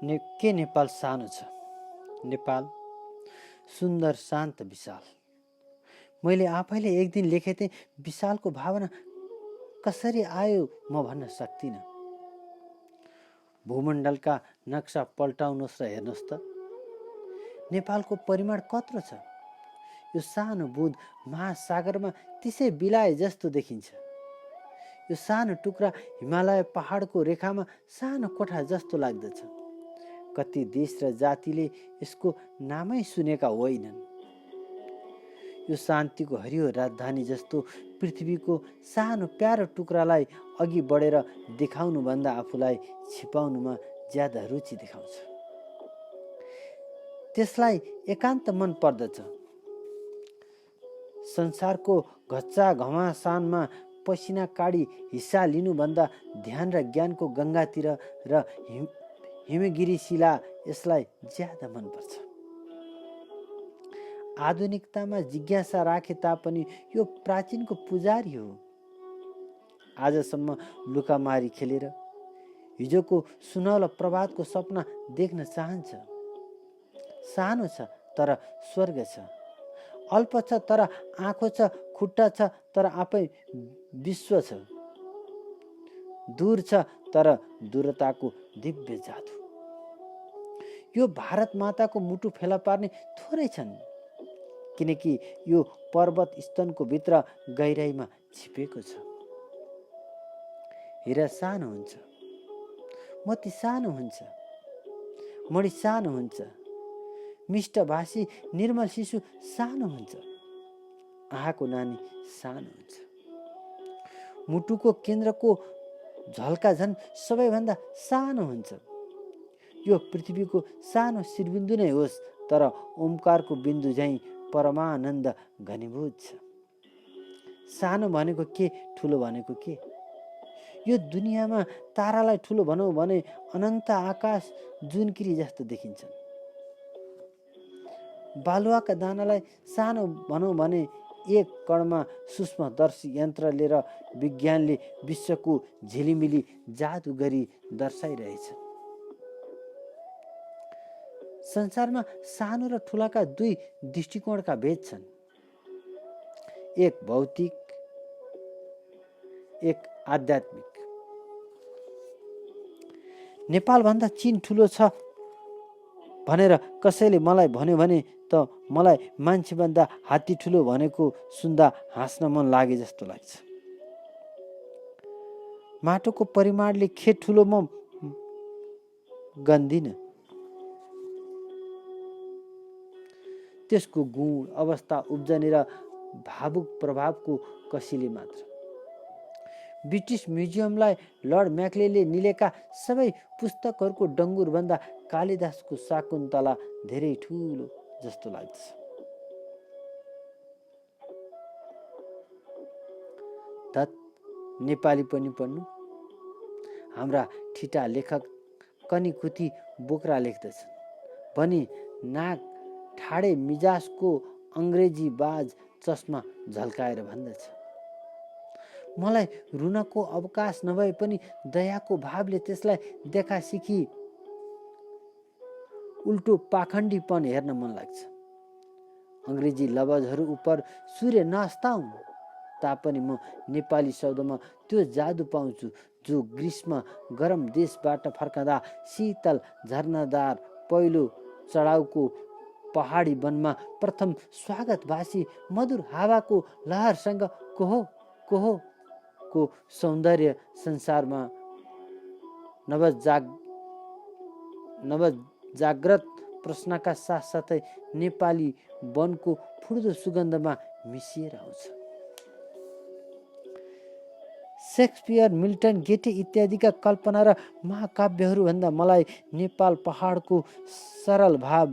नेपाल सानो छ। नेपाल सुन्दर, शान्त, विशाल। मैले आफैले एक दिन लेखे थिएँ, विशालको भावना कसरी आयो म भन्न सक्दिनँ। भूमण्डलका नक्सा पल्टाउनुहोस् र हेर्नुहोस् त, नेपालको परिमाण कत्रो छ। यो सानो बुँद महासागरमा त्यसै बिलाए जस्तो देखिन्छ। यो सानो टुक्रा हिमालय पहाडको रेखामा सानो कोठा जस्तो लाग्दछ। कति देश र जातिले यसको नामै सुनेका होइनन्। यो शान्तिको हरियो राजधानी जस्तो पृथ्वीको सानो प्यारो टुक्रालाई अघि बढेर देखाउनुभन्दा आफूलाई छिपाउनुमा ज्यादा रुचि देखाउँछ। त्यसलाई एकान्त मन पर्दछ। संसारको घच्चा घमासानमा पसिना काडी हिस्सा लिनुभन्दा ध्यान र ज्ञानको गङ्गातिर र हिमगिरी शिला यसलाई ज्यादा मनपर्छ। आधुनिकतामा जिज्ञासा राखे तापनि यो प्राचीनको पुजारी हो। आजसम्म लुकामारी खेलेर हिजोको सुनौलो प्रभातको सपना देख्न चाहन्छ। सानो छ तर स्वर्ग छ। अल्प छ तर आँखो छ, खुट्टा छ तर आफै विश्व छ। दूर छ तर दूरताको दिव्य जादु। यो भारत माताको मुटु फेला पार्ने थोरै छन्, किनकि यो पर्वत स्तनको भित्र गहिराइमा छिपेको छ। हिरा सानो हुन्छ, मोती सानो हुन्छ, मणि सानो हुन्छ, मिष्टभाषी निर्मल शिशु सानो हुन्छ, आँखाको नानी सानो हुन्छ। मुटुको केन्द्रको झल्का झन् सबैभन्दा सानो हुन्छ। यो पृथ्वीको सानो शिरबिन्दु नै होस्, तर ओमकारको बिन्दु झैँ परमानन्द घनीभूत छ। सानो भनेको के, ठुलो भनेको के? यो दुनियाँमा तारालाई ठुलो भनौँ भने अनन्त आकाश जुनकिरी जस्तो देखिन्छन्। बालुवाका दानालाई सानो भनौँ भने एक कणमा सूक्ष्मदर्शी यन्त्र लिएर विज्ञानले विश्वको झिलिमिली जादु गरी दर्शाइरहेछ। संसारमा सानो र ठुलाका दुई दृष्टिकोणका भेद छन्, एक भौतिक, एक आध्यात्मिक। नेपालभन्दा चीन ठुलो छ भनेर कसैले मलाई भन्यो भने त मलाई मान्छेभन्दा हात्ती ठुलो भनेको सुन्दा हाँस्न मन लागे जस्तो लाग्छ। माटोको परिमाणले खे ठुलो म गन्दिनँ। त्यसको गुण, अवस्था, उब्जनी र भावुक प्रभावको कसीले मात्र। ब्रिटिस म्युजियमलाई लर्ड म्याक्लेले निलेका सबै पुस्तकहरूको डङ्गुरभन्दा कालिदासको शाकुन्तला धेरै ठुलो जस्तो लाग्छ। धत, नेपाली पनि पढ्नु। हाम्रा ठिटा लेखक कनीकुती बोक्रा लेख्दछन् भनी नाक ठाडे मिजाजको अङ्ग्रेजी बाज चस्मा झल्काएर भन्दछ। मलाई रुनको अवकाश नभए पनि दयाको भावले त्यसलाई देखा सिखी उल्टो पाखण्डीपन हेर्न मन लाग्छ। अङ्ग्रेजी लवजहरू उप सूर्य नअस्ताउन् तापनि म नेपाली शब्दमा त्यो जादु पाउँछु जो ग्रीष्म गरम देशबाट फर्कँदा शीतल झरनादार पहिलो चढाउको पहाडी वनमा प्रथम स्वागतभाषी मधुर हावाको लहरसँग कोहो कोहो को सौन्दर्य संसारमा नवजाग्रत प्रश्नका साथसाथै नेपाली वनको फुर्दो सुगन्धमा मिसिएर आउँछ। शेक्सपियर, मिल्टन, गेटे इत्यादिका कल्पना र महाकाव्यहरूभन्दा मलाई नेपाल पहाडको सरल भाव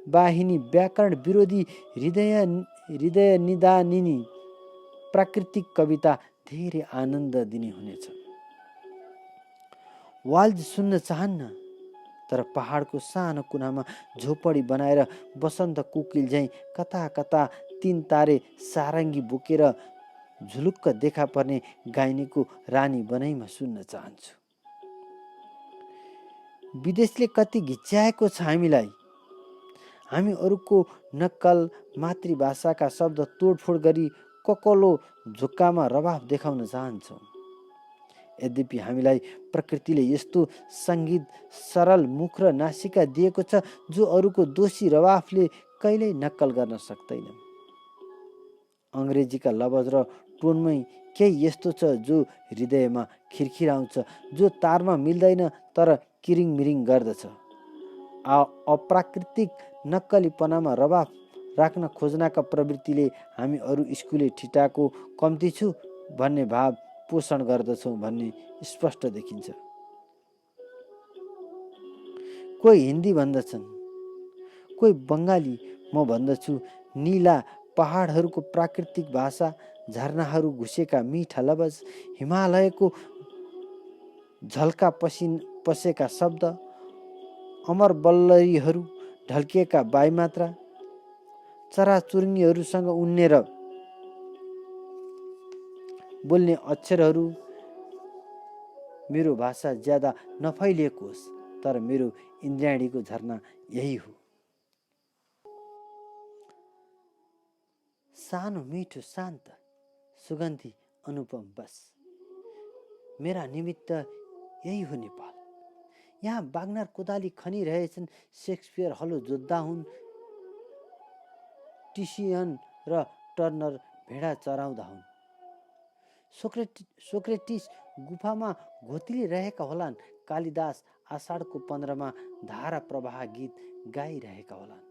वाहिनी व्याकरण विरोधी हृदय निदानिनी प्राकृतिक कविता धेरै आनन्द दिने हुनेछ। वाल्ज सुन्न चाहन्न, तर पहाडको सानो कुनामा झोपडी बनाएर बसन्त कोकिल झैँ कता कता तीन तारे सारङ्गी बोकेर झुलुक्क देखा पर्ने गाइनीको रानी बनाइमा सुन्न चाहन्छु। विदेशले कति घिच्याएको छ हामीलाई। हामी अरूको नक्कल मातृभाषाका शब्द तोडफोड गरी ककलो झुक्कामा रवाफ देखाउन चाहन्छौँ। यद्यपि हामीलाई प्रकृतिले यस्तो सङ्गीत सरल मुख र नासिका दिएको छ जो अरूको दोषी रवाफले कहिल्यै नक्कल गर्न सक्दैन। अङ्ग्रेजीका लवज र टोनमै केही यस्तो छ जो हृदयमा खिरखिराउँछ, जो तारमा मिल्दैन तर किरिङमिरिङ गर्दछ। अप्राकृतिक नक्कलीपनामा रवाफ राख्न खोज्नका प्रवृत्तिले हामी अरू स्कुले ठिटाको कम्ती छु भन्ने भाव पोषण गर्दछौँ भन्ने स्पष्ट देखिन्छ। कोही हिन्दी भन्दछन्, कोही बङ्गाली, म भन्दछु नीला पहाडहरूको प्राकृतिक भाषा, झरनाहरू घुसेका मिठा लवज, हिमालयको झल्का पसेका शब्द, अमरबल्लरीहरू ढल्किएका वायुमात्रा, चराचुरुङ्गीहरूसँग उन्नेर बोल्ने अक्षरहरू। मेरो भाषा ज्यादा नफैलिएको होस् तर मेरो इन्द्रियाणीको झरना यही हो। सानो मिठो शान्त सुगन्धी अनुपम बस मेरा निमित्त यही हो नेपाल। यहाँ बाग्नार कोदाली खनिरहेछन्, शेक्सपियर हलो जोत्दा हुन्, टिसियन र टर्नर भेडा चराउँदा हुन्, सोक्रेटिस गुफामा घोतिलिरहेका होलान्, कालिदास आषाढको 15मा धारा प्रवाह गीत गाइरहेका होलान्।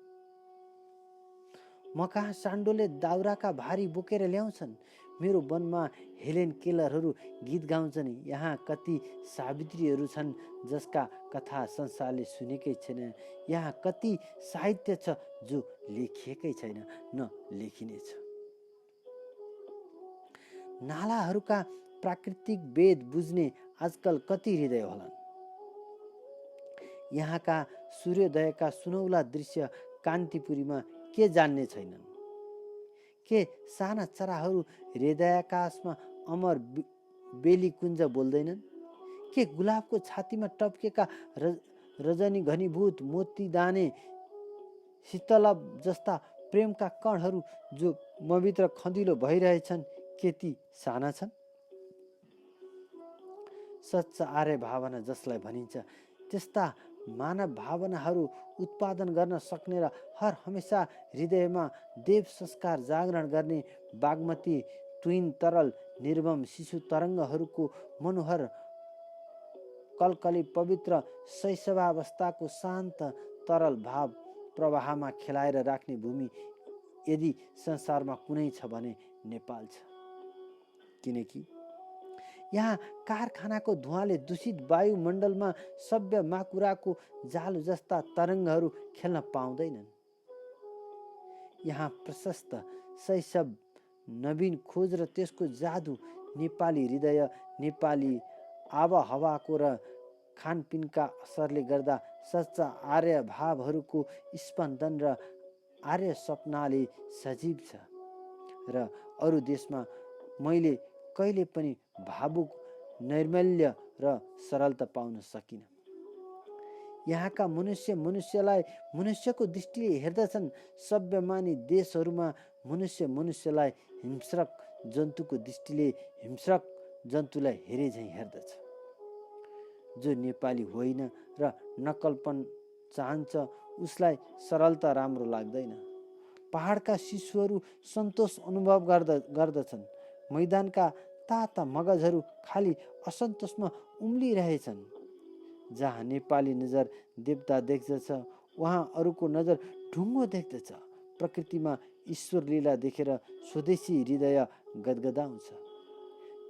म कहाँ सान्डोले दाउराका भारी बोकेर ल्याउँछन्, मेरो वनमा हेलेन केलरहरू गीत गाउँछन्। यहाँ कति सावित्रीहरू छन् जसका कथा संसारले सुनेकै छैन। यहाँ कति साहित्य छ जो लेखिएकै छैन, न लेखिनेछ। नालाहरूका प्राकृतिक वेद बुझ्ने आजकल कति हृदय होलान्। यहाँका सूर्योदयका सुनौला दृश्य कान्तिपुरीमा के जान्ने छैनन्। के साना चराहरू हृदयाकाशमा अमर बेली कुञ्ज बोल्दैनन्? के गुलाबको छातीमा टप्केका रजनी घनीभूत मोती दाने शीतलभ जस्ता प्रेमका कणहरू जो मभित्र खँदिलो भइरहेछन्, के ती साना छन्? सच्चा आर्य भावना जसलाई भनिन्छ, त्यस्ता मानव भावनाहरू उत्पादन गर्न सक्ने र हर हमेशा हृदयमा देव संस्कार जागरण गर्ने बागमती ट्विन तरल निर्मम शिशु तरङ्गहरूको मनोहर कलकली पवित्र शैशवावस्थाको शान्त तरल भाव प्रवाहमा खेलाएर राख्ने भूमि यदि संसारमा कुनै छ भने नेपाल छ। किनकि यहाँ कारखानाको धुवाले दूषित वायुमण्डलमा सभ्य माकुराको जालो जस्ता तरङ्गहरू खेल्न पाउँदैनन्। यहाँ प्रशस्त शैशव, नवीन खोज र त्यसको जादु, नेपाली हृदय, नेपाली आवाहवाको र खानपिनका असरले गर्दा सच्चा आर्य भावहरूको स्पन्दन र आर्य सपनाले सजीव छ र अरू देशमा मैले कहिले पनि भावुक नैर्मल्य र सरलता पाउन सकिनँ। यहाँका मनुष्यलाई मनुष्यको दृष्टिले हेर्दछन्। सभ्य मानी देशहरूमा मनुष्यलाई हिंस्रक जन्तुको दृष्टिले हिंस्रक जन्तुलाई हेरे झैँ हेर्दछ। जो नेपाली होइन र नक्कलपन चाहन्छ उसलाई सरलता राम्रो लाग्दैन। पहाडका शिशुहरू सन्तोष अनुभव गर्दछन्। मैदानका ताता मगजहरू खाली असन्तोषमा उम्लिरहेछन्। जहाँ नेपाली नजर देवता देख्दछ वहाँ अरूको नजर ढुङ्गो देख्दछ। प्रकृतिमा ईश्वर लीला देखेर स्वदेशी हृदय गदगदाउँछ।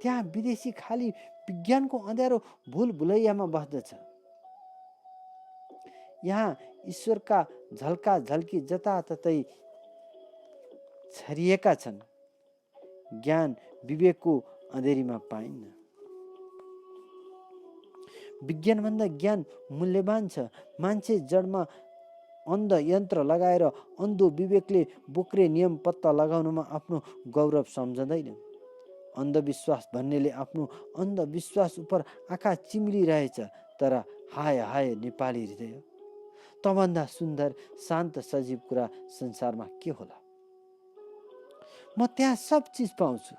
त्यहाँ विदेशी खाली विज्ञानको अँध्यारो भुल भुलैयामा बस्दछ। यहाँ ईश्वरका झल्का झल्की जताततै छरिएका छन्। ज्ञान विवेकको अँधेरीमा पाइन्न। विज्ञानभन्दा ज्ञान मूल्यवान छ। मान्छे जडमा अन्ध यन्त्र लगाएर अन्धो विवेकले बोक्रे नियम पत्ता लगाउनमा आफ्नो गौरव सम्झँदैन। अन्धविश्वास भन्नेले आफ्नो अन्धविश्वास उप आँखा चिम्लिरहेछ तर हाय हाय नेपाली हृदय, तँभन्दा सुन्दर शान्त सजीव कुरा संसारमा के होला। म त्यहाँ सब चिज पाउँछु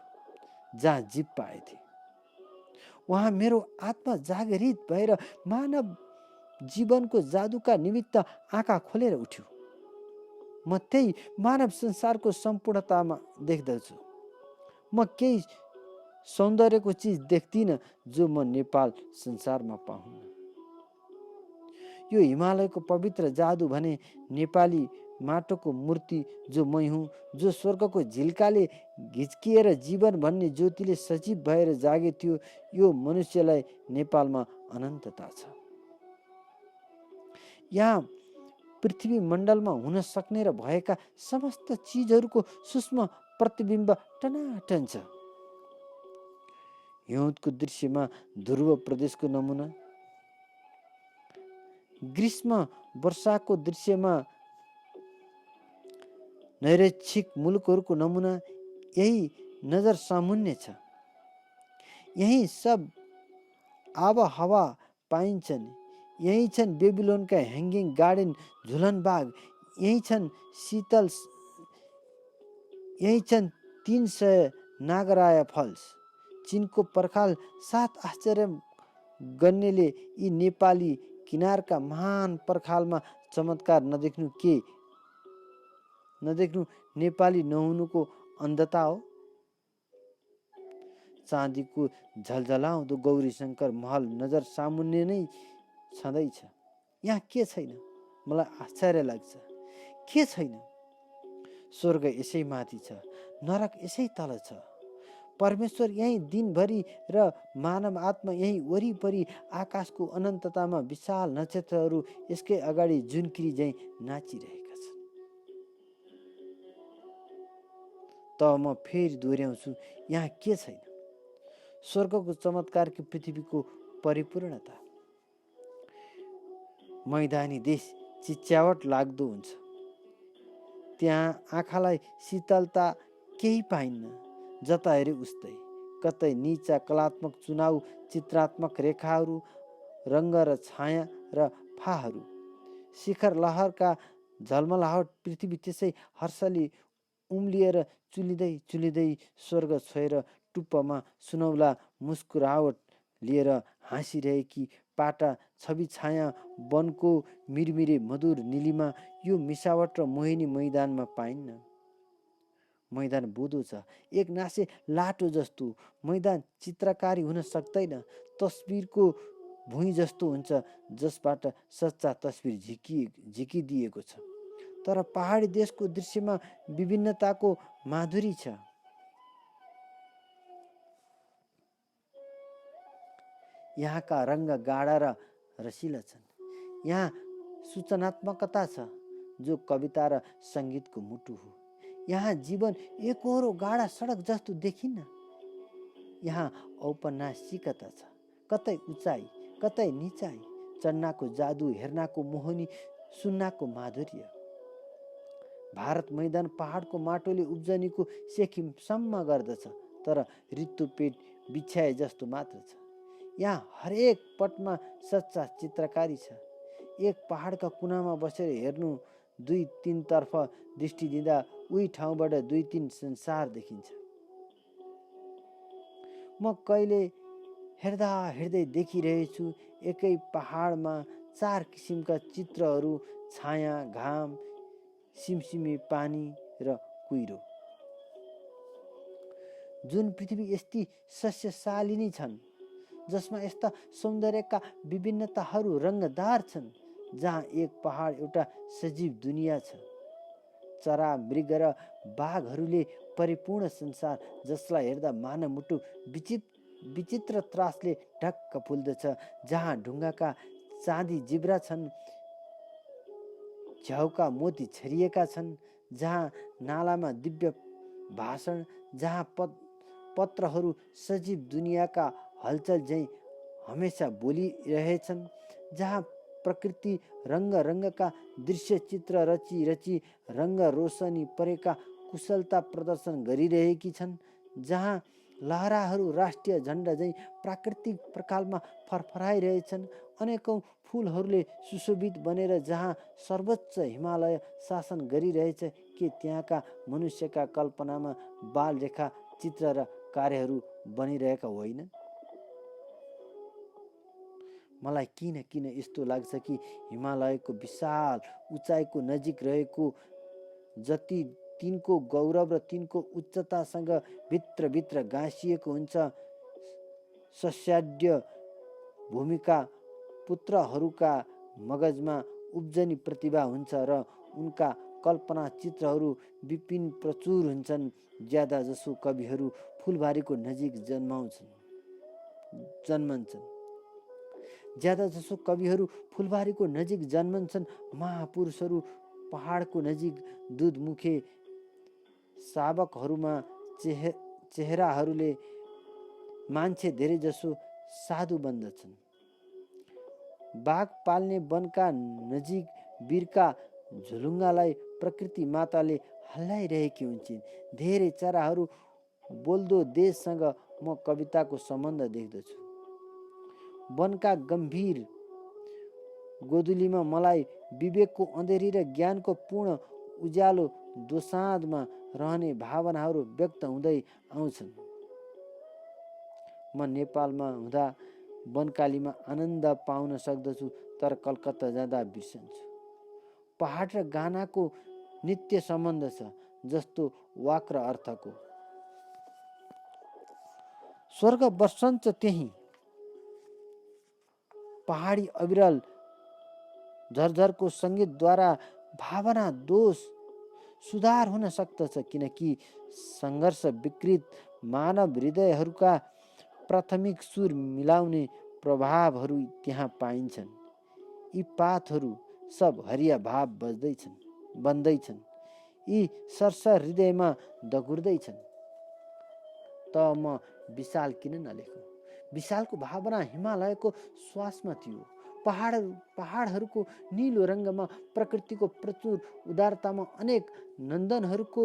जहाँ जीव पाएथे। वहाँ मेरो आत्मा जागरित भएर मानव जीवनको जादुका निमित्त आँखा खोलेर उठ्यो। म त्यही मानव संसारको सम्पूर्णतामा देख्दछु। म केही सौन्दर्यको चिज देख्दिनँ जो म नेपाल संसारमा पाउन्न। यो हिमालयको पवित्र जादु भने नेपाली माटोको मूर्ति जो मै हुँ, जो स्वर्गको झिल्काले घिच्किएर जीवन भन्ने ज्योतिले सजीव भएर जागे थियो। यो मनुष्यलाई नेपालमा अनन्तता छ। यहाँ पृथ्वी मण्डलमा हुन सक्ने र भएका समस्त चिजहरूको सूक्ष्म प्रतिबिम्ब टनाटन छ। हिउँदको दृश्यमा ध्रुव प्रदेशको नमुना, ग्रीष्म वर्षाको दृश्यमा नैरक्षिक मुलुकहरूको नमुना यही नजर सामुन्य छ। यही सब आबहावा पाइन्छन्। यही छन् बेबिलोनका ह्याङ्गिङ गार्डन झुलन बाग, यही छन् 300 नागराया फल्स। चिनको पर्खाल 7 आश्चर्य गन्नेले यी नेपाली किनारका महान पर्खालमा चमत्कार नदेख्नु नेपाली नहुनुको अन्धता हो। चाँदीको झलझलाउँदो गौरी शङ्कर महल नजर सामुन्ने नै छँदैछ। यहाँ के छैन? मलाई आश्चर्य लाग्छ। के छैन? स्वर्ग यसै माथि छ, नरक यसै तल छ। परमेश्वर यही दिनभरि र मानव आत्मा यही वरिपरि आकाशको अनन्ततामा विशाल नक्षत्रहरू यसकै अगाडि जुनकिरी झैँ नाचिरहेका छन्। तब म फेरि दोहोऱ्याउँछु, यहाँ के छैन? स्वर्गको चमत्कारकी पृथ्वीको परिपूर्णता। मैदानी देश चिच्यावट लाग्दो हुन्छ। त्यहाँ आँखालाई शीतलता केही पाइन्न। जता हेरे उस्तै, कतै नीचा कलात्मक चुनाव, चित्रात्मक रेखाहरू, रङ्ग र छाया र फाहरू, शिखर लहरका झलमलाहट। पृथ्वी त्यसै हर्षले उम्लिएर चुलिँदै स्वर्ग छोएर टुप्पमा सुनौला मुस्कुरावट लिएर हाँसिरहेकी पाटा छवि छाया वनको मिरमिरे मधुर नीलिमा। यो मिसावट र मोहिनी मैदानमा पाइन्न। मैदान बुदो छ, एक नासे लाटो जस्तो। मैदान चित्रकारी हुन सक्दैन। तस्बिरको भुइँ जस्तो हुन्छ जसबाट सच्चा तस्बिर झिकिदिएको छ। तर पहाडी देशको दृश्यमा विभिन्नताको माधुरी छ। यहाँका रङ्ग गाढा र रसिला छन्। यहाँ सूचनात्मकता छ जो कविता र सङ्गीतको मुटु हो। यहाँ जीवन एकहोरो गाढा सडक जस्तो देखिन्न। यहाँ औपन्यासिकता छ, कतै उचाइ कतै निचाइ, चढ्नाको जादु, हेर्नाको मोहनी, सुन्नाको माधुर्य। भारत मैदान पहाडको माटोले उब्जनीको सेखिमसम्म गर्दछ, तर रित्तो पेट बिछ्याए जस्तो मात्र छ। यहाँ हरेक पटमा सच्चा चित्रकारी छ। एक पहाडका कुनामा बसेर हेर्नु, 2-3 तर्फ दृष्टि दिँदा उही ठाउँबाट 2-3 संसार देखिन्छ। म कहिले हेर्दै देखिरहेछु एकै पहाडमा 4 किसिमका चित्रहरू, छाया, घाम, सिमसिमे पानी र कुहिरो। जुन पृथ्वी यस्ती सस्यशालिनी छन्, जसमा यस्ता सौन्दर्यका विभिन्नताहरू रङ्गदार छन्, जहाँ एक पहाड एउटा सजीव दुनियाँ छ। चरा, मृग र बाघहरूले परिपूर्ण संसार, जसलाई हेर्दा मानव मुटु विचित्र त्रासले ढक्क फुल्दछ। जहाँ ढुङ्गाका चाँदी जिब्रा छन्, झ्याउका मोती छरिएका छन्, जहाँ नालामा दिव्य भाषण, जहाँ पत्रहरू सजीव दुनियाँका हलचल झैँ हमेसा बोलिरहेछन्, जहाँ प्रकृति रङ्गका दृश्य चित्र रची रङ्ग रोशनी परेका कुशलता प्रदर्शन गरिरहेकी छन्, जहाँ लहराहरू राष्ट्रिय झन्डा झैँ प्राकृतिक प्रकालमा फरफराइरहेछन्। अनेकौं फुलहरूले सुशोभित बनेर जहाँ सर्वोच्च हिमालय शासन गरिरहेछ, के त्यहाँका मनुष्यका कल्पनामा बाल रेखा चित्र र कार्यहरू बनिरहेका होइनन्? मलाई किन किन यस्तो लाग्छ कि हिमालयको विशाल उचाइको नजिक रहेको जति तिनको गौरव र तिनको उच्चतासँग भित्रभित्र गाँसिएको हुन्छ, सस्याढ्य भूमिका पुत्रहरूका मगजमा उब्जनी प्रतिभा हुन्छ र उनका कल्पना चित्रहरू विपिन प्रचुर हुन्छन्। ज्यादा जसो कविहरू फुलबारीको नजिक जन्मन्छन्। ज्यादा जसो कविहरू फुलबारीको नजिक जन्मन्छन्। महापुरुषहरू पहाडको नजिक दुधमुखे शावकहरूमा चेहराहरूले मान्छे धेरै जसो साधु बन्दछन्। बाघ पाल्ने वनका नजिक वीरका झुलुङ्गालाई प्रकृति माताले हल्लाइरहेकी हुन्छन्। धेरै चराहरू बोल्दो देशसँग म कविताको सम्बन्ध देख्दछु। वनका गम्भीर गोधुलीमा मलाई विवेकको अँधेरी र ज्ञानको पूर्ण उज्यालो दोसाँधमा रहने भावनाहरू व्यक्त हुँदै आउँछन्। म नेपालमा हुँदा वनकालीमा आनन्द पाउन सक्दछु, तर कलकत्ता जाँदा बिर्सन्छु। पहाड र गानाको नित्य सम्बन्ध छ, जस्तो वाक र अर्थको। स्वर्ग बस्छन्छ त्यही। पहाडी अविरल झरझरको सङ्गीतद्वारा भावना दोष सुधार हुन सक्दछ, किनकि सङ्घर्ष विकृत मानव हृदयहरूका प्राथमिक सुर मिलाउने प्रभावहरू त्यहाँ पाइन्छन्। यी पातहरू सब हरिया भाव बन्दैछन्, यी सरसर हृदयमा दगुर्दैछन्। त म विशाल किन नलेखौँ? विशालको भावना हिमालयको श्वासमा थियो। पहाडहरूको नीलो रङ्गमा, प्रकृतिको प्रचुर उदारतामा, अनेक नन्दनहरूको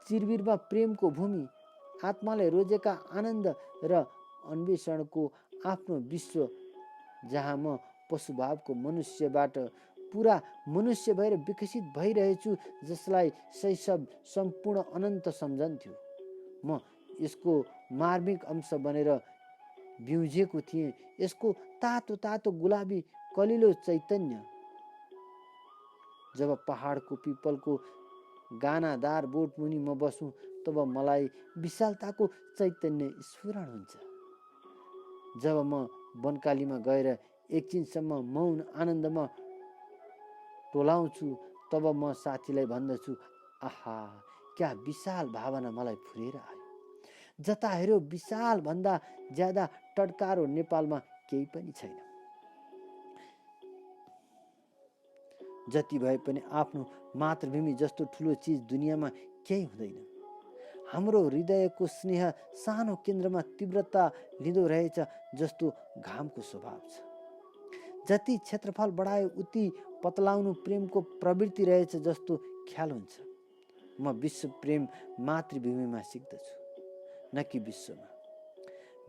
चिरबिरमा प्रेमको भूमि, आत्माले रोजेका आनन्द र अन्वेषणको आफ्नो विश्व, जहाँ म पशुभावको मनुष्यबाट पुरा मनुष्य भएर विकसित भइरहेछु, जसलाई शैशव सम्पूर्ण अनन्त सम्झन्थ्यो। म यसको मार्मिक अंश बनेर बिउझेको थिएँ। यसको तातो तातो गुलाबी कलिलो चैतन्य। जब पहाडको पिपलको गानादार बोटमुनि म बसुँ, तब मलाई विशालताको चैतन्य स्फुरण हुन्छ। जब म वनकालीमा गएर एकछिनसम्म मौन आनन्दमा टोलाउँछु, तब म साथीलाई भन्दछु, आहा, क्या विशाल भावना मलाई फुरेर आयो। जता हेऱ्यो विशाल भन्दा ज्यादा टड्कारो नेपालमा केही पनि छैन। जति भए पनि आफ्नो मातृभूमि जस्तो ठुलो चिज दुनियाँमा केही हुँदैन। हाम्रो हृदयको स्नेह सानो केन्द्रमा तीव्रता लिँदो रहेछ, जस्तो घामको स्वभाव छ। जति क्षेत्रफल बढायो उति पतलाउनु प्रेमको प्रवृत्ति रहेछ, जस्तो ख्याल हुन्छ। म विश्व प्रेम मातृभूमिमा सिक्दछु, न कि विश्वमा।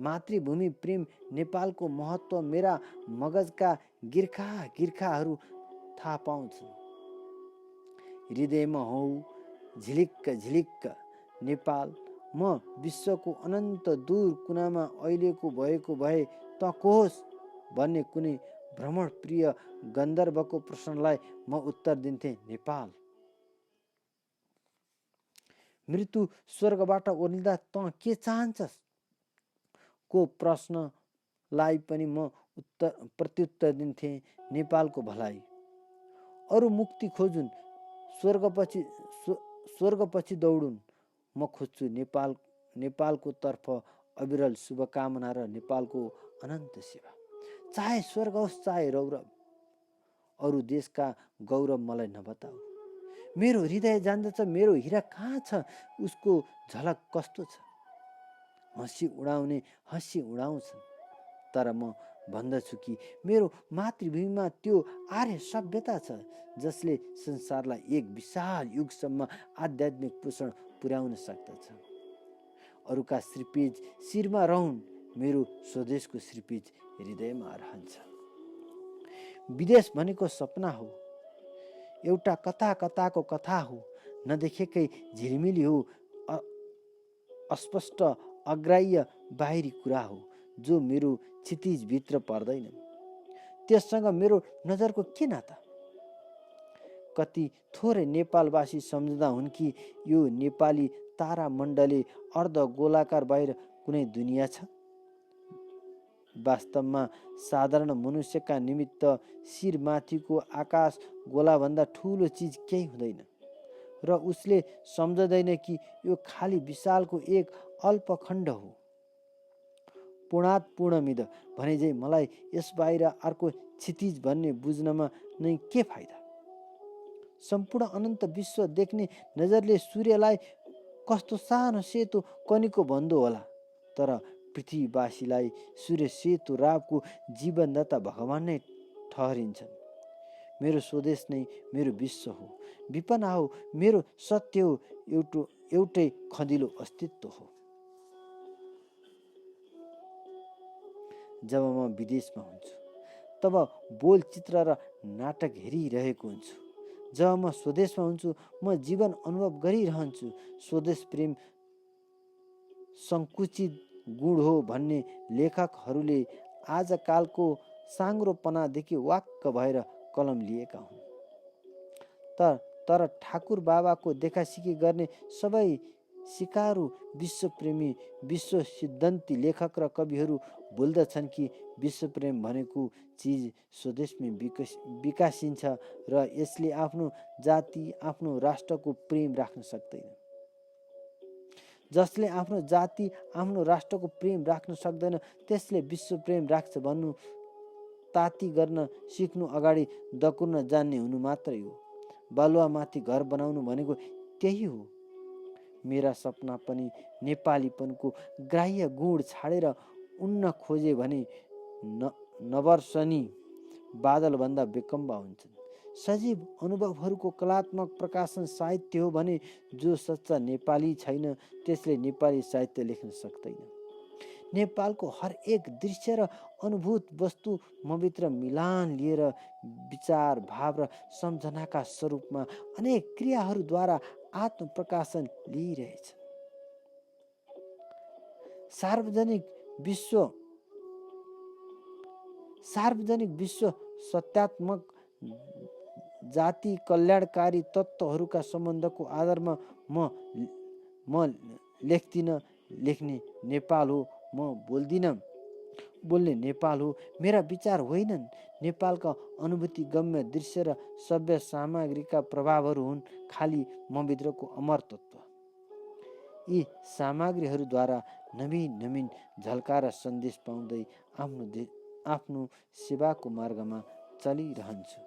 मातृभूमि प्रेम नेपालको महत्त्व मेरा मगजका गिर्खाहरू थाहा पाउँछन्। हृदयमा हौ झिलिक्क झिलिक्क नेपाल। म विश्वको अनन्त दूर कुनामा अहिलेको भएको भए त को होस् भन्ने कुनै भ्रमणप्रिय गन्धर्वको प्रश्नलाई म उत्तर दिन्थेँ, नेपाल। मृत्यु स्वर्गबाट ओर्लिँदा त के चाहन्छस् को प्रश्नलाई पनि म प्रत्युत्तर दिन्थेँ, नेपालको भलाइ। अरू मुक्ति खोजुन्, स्वर्गपछि दौडुन्। म खोज्छु नेपालको तर्फ अविरल शुभकामना र नेपालको अनन्त सेवा। चाहे स्वर्ग होस् चाहे रौरव, अरू देशका गौरव मलाई नबताऊ। मेरो हृदय जान्दछ मेरो हिरा कहाँ छ, उसको झलक कस्तो छ। हँसी उडाउने हँसी उडाउँछन्, तर म भन्दछु कि मेरो मातृभूमिमा त्यो आर्य सभ्यता छ, जसले संसारलाई एक विशाल युगसम्म आध्यात्मिक पोषण पुर्याउन सक्दछ। अरूका श्रीपेज शिरमा रहन्, मेरो स्वदेशको श्रीपेज हृदयमा रहन्छ। विदेश भनेको सपना हो, एउटा कता कताको कथा हो, नदेखेकै झिलिमिली हो, अस्पष्ट अग्राह्य बाहिरी कुरा हो, जो मेरो क्षितिजभित्र पर्दैन। त्यससँग मेरो नजरको के नाता? कति थोरै नेपालवासी सम्झदा हुन् कि यो नेपाली तारामण्डले अर्ध गोलाकार बाहिर कुनै दुनियाँ छ। वास्तवमा साधारण मनुष्यका निमित्त शिरमाथिको आकाश गोलाभन्दा ठुलो चिज केही हुँदैन, र उसले सम्झदैन कि यो खाली विशालको एक अल्प खण्ड हो। पूर्णात पूर्णमिद भनेझै मलाई यसबाहिर अर्को क्षितिज भन्ने बुझ्नमा नै के फाइदा? सम्पूर्ण अनन्त विश्व देख्ने नजरले सूर्यलाई कस्तो सानो सेतो कणिको भन्दो होला, तर पृथ्वीवासीलाई सूर्य सेतो रावको जीवनदाता भगवान नै ठहरिन्छन्। मेरो स्वदेश नै मेरो विश्व हो, विपना हो, मेरो सत्य हो, एउटै खँदिलो अस्तित्व हो। जब म विदेशमा हुन्छु तब बोलचित्र र नाटक हेरिरहेको हुन्छु। जब म स्वदेशमा हुन्छु म जीवन अनुभव गरिरहन्छु। स्वदेश प्रेम सङ्कुचित गुण हो भन्ने लेखकहरूले आजकालको साङ्ग्रोपनादेखि वाक्क भएर कलम लिएका हुन्। तर ठाकुर बाबाको देखासिखी गर्ने सबै सिकारु विश्वप्रेमी विश्व सिद्धान्ती लेखक र कविहरू बोल्दछन् कि विश्वप्रेम भनेको चिज स्वदेशमै विकासिन्छ र यसले आफ्नो जाति आफ्नो राष्ट्रको प्रेम राख्न सक्दैन। जसले आफ्नो जाति आफ्नो राष्ट्रको प्रेम राख्न सक्दैन त्यसले विश्वप्रेम राख्छ भन्नु ताती गर्न सिक्नु अगाडि दकुर्न जान्ने हुनु मात्रै हो। बालुवामाथि घर बनाउनु भनेको त्यही हो। मेरा सपना पनि नेपालीपनको ग्राह्य गुण छाडेर उड्न खोजे भने नवर्षनी बादलभन्दा बेकम्बा हुन्छन्। सजीव अनुभवहरूको कलात्मक प्रकाशन साहित्य हो भने जो सच्चा नेपाली छैन त्यसले नेपाली साहित्य लेख्न सक्दैन। नेपालको हरेक दृश्य र अनुभूत वस्तु मभित्र मिलान लिएर विचार भाव र सम्झनाका स्वरूपमा अनेक क्रियाहरूद्वारा आत्मप्रकाशन लिइरहेछ। सार्वजनिक विश्व सत्यात्मक जाति कल्याणकारी तत्त्वहरूका सम्बन्धको आधारमा म लेख्दिन। लेख्ने नेपाल हो, म बोल्ने नेपाल हो। मेरा विचार होइनन्। नेपालका अनुभूति गम्य दृश्य र सभ्य सामग्रीका प्रभावहरू हुन् खाली मभित्रको अमर तत्त्व। यी सामग्रीहरूद्वारा नवीन झल्का र सन्देश पाउँदै आफ्नो सेवाको मार्गमा चलिरहन्छु।